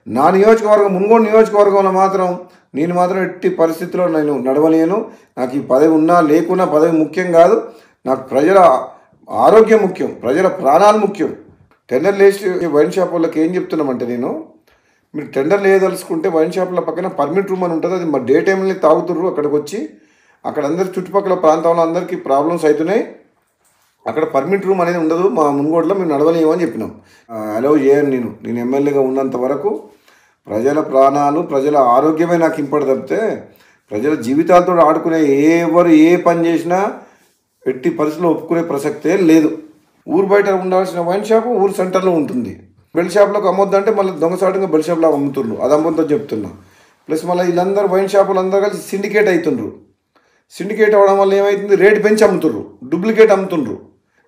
నా నియోజకవర్గం మున్గోడు నియోజకవర్గంలో మాత్రం నేను మాత్రం ఎట్టి పరిస్థితుల్లో నేను నడవలేను. నాకు ఈ పదవి ఉన్నా లేకున్నా పదవి ముఖ్యం కాదు. నాకు ప్రజల ఆరోగ్యం ముఖ్యం, ప్రజల ప్రాణాలు ముఖ్యం. టెండర్ లేచి వైన్ షాప్ వాళ్ళకి ఏం చెప్తున్నామంటే, మీరు టెండర్ లేదలుచుకుంటే వైన్ షాప్ల పక్కన పర్మిట్ రూమ్ అని ఉంటుంది. అది మా డే టైంలో తాగుతుర్రు. అక్కడికి వచ్చి అక్కడ అందరి చుట్టుపక్కల ప్రాంతంలో అందరికీ ప్రాబ్లమ్స్ అవుతున్నాయి. అక్కడ పర్మిట్ రూమ్ అనేది ఉండదు. మా మున్గోడులో మేము నడవలేము అని చెప్పినాం. అలౌ చేయను. నేను ఎమ్మెల్యేగా ఉన్నంత వరకు ప్రజల ప్రాణాలు, ప్రజల ఆరోగ్యమే నాకు ఇంపార్ట్ తప్పితే ప్రజల జీవితాలతో ఆడుకునే ఎవరు ఏ పని చేసినా ఎట్టి పరిస్థితుల్లో ఒప్పుకునే ప్రసక్తే లేదు. ఊరు బయట ఉండాల్సిన వైన్ షాపు ఊరు సెంటర్లో ఉంటుంది. బెల్ షాప్లోకి అమ్మొద్దంటే మళ్ళీ దొంగసాటుగా బెల్ షాప్లో అమ్ముతుండ్రు. అది అమ్ముతో చెప్తున్నా. ప్లస్ మళ్ళీ వీళ్ళందరూ వైన్ షాపులు అందరూ కలిసి సిండికేట్ అవుతుండ్రు. సిండికేట్ అవ్వడం వల్ల ఏమవుతుంది, రేటు పెంచి అమ్ముతుండ్రు, డూప్లికేట్ అమ్ముతుండ్రు.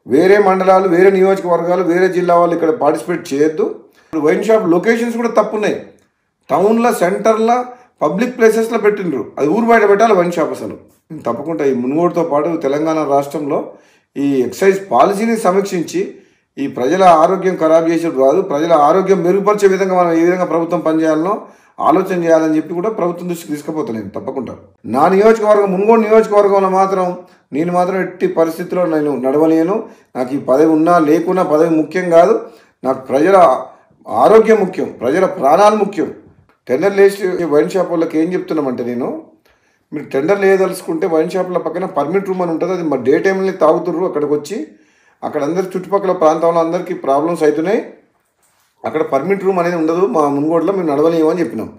వేరే మండలాలు, వేరే నియోజకవర్గాలు, వేరే జిల్లా వాళ్ళు ఇక్కడ పార్టిసిపేట్ చేయొద్దు. వైన్ షాప్ లొకేషన్స్ కూడా తప్పున్నాయి. టౌన్లో, సెంటర్లో, పబ్లిక్ ప్లేసెస్లో పెట్టిండ్రు. అది ఊరు బయట పెట్టాలి వైన్ షాప్. అసలు తప్పకుండా ఈ మున్గోడుతో పాటు తెలంగాణ రాష్ట్రంలో ఈ ఎక్సైజ్ పాలసీని సమీక్షించి ఈ ప్రజల ఆరోగ్యం ఖరాబ్ చేసేది కాదు, ప్రజల ఆరోగ్యం మెరుగుపరిచే విధంగా మనం ఏ విధంగా ప్రభుత్వం పనిచేయాలనో ఆలోచన చేయాలని చెప్పి కూడా ప్రభుత్వం దృష్టికి తీసుకుపోతాను తప్పకుండా. నా నియోజకవర్గం మున్గోడు నియోజకవర్గంలో మాత్రం నేను మాత్రం ఎట్టి పరిస్థితుల్లో నేను నడవలేను. నాకు ఈ పదవి ఉన్నా లేకున్నా పదవి ముఖ్యం కాదు. నాకు ప్రజల ఆరోగ్యం ముఖ్యం, ప్రజల ప్రాణాలు ముఖ్యం. టెండర్ లేచి వైన్ షాప్ వాళ్ళకి ఏం చెప్తున్నామంటే, మీరు టెండర్ లేదలుచుకుంటే వైన్ షాప్ల పక్కన పర్మిట్ రూమ్ అని ఉంటుంది. అది మా డే టైంలో తాగుతుర్రు. అక్కడికి వచ్చి అక్కడ అందరి చుట్టుపక్కల ప్రాంతంలో అందరికీ ప్రాబ్లమ్స్ అవుతున్నాయి. అక్కడ పర్మిట్ రూమ్ అనేది ఉండదు. మా మున్గోడులో మేము నడవలేము అని చెప్పినాం.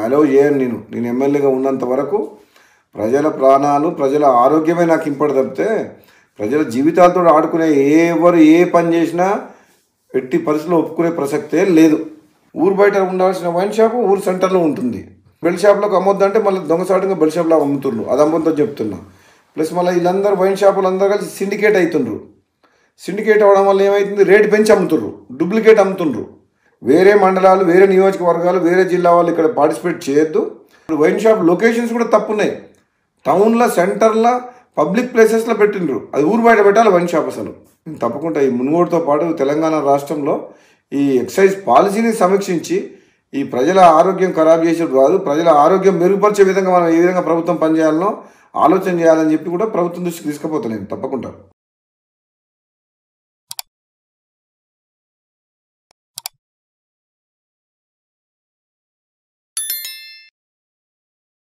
అలౌ చేయను. నేను ఎమ్మెల్యేగా ఉన్నంత వరకు ప్రజల ప్రాణాలు, ప్రజల ఆరోగ్యమే నాకు ఇంపార్ట్ తప్పితే ప్రజల జీవితాలతో ఆడుకునే ఎవరు ఏ పని చేసినా ఎట్టి పరిస్థితుల్లో ఒప్పుకునే ప్రసక్తే లేదు. ఊరు బయట ఉండాల్సిన వైన్ షాపు ఊరు సెంటర్లో ఉంటుంది. బెల్ షాప్లోకి అమ్మొద్దంటే మళ్ళీ దొంగసాటుగా బెల్ షాప్లో అమ్ముతుండ్రు. అది అమ్ముతో చెప్తున్నా. ప్లస్ మళ్ళీ వీళ్ళందరూ వైన్ షాపులు అందరూ కలిసి సిండికేట్ అవుతుండ్రు. సిండికేట్ అవ్వడం వల్ల ఏమవుతుంది, రేటు పెంచి అమ్ముతుండ్రు, డూప్లికేట్ అమ్ముతుండ్రు. వేరే మండలాలు, వేరే నియోజకవర్గాలు, వేరే జిల్లా వాళ్ళు ఇక్కడ పార్టిసిపేట్ చేయొద్దు. వైన్ షాప్ లొకేషన్స్ కూడా తప్పున్నాయి. టౌన్లో, సెంటర్లో, పబ్లిక్ ప్లేసెస్లో పెట్టిండ్రు. అది ఊరు బయట పెట్టాలి వైన్ షాప్. అసలు తప్పకుండా ఈ మున్గోడుతో పాటు తెలంగాణ రాష్ట్రంలో ఈ ఎక్సైజ్ పాలసీని సమీక్షించి ఈ ప్రజల ఆరోగ్యం ఖరాబ్ చేసేది కాదు, ప్రజల ఆరోగ్యం మెరుగుపరిచే విధంగా మనం ఏ విధంగా ప్రభుత్వం పనిచేయాలనో ఆలోచన చేయాలని చెప్పి కూడా ప్రభుత్వం దృష్టికి తీసుకుపోతాను తప్పకుండా.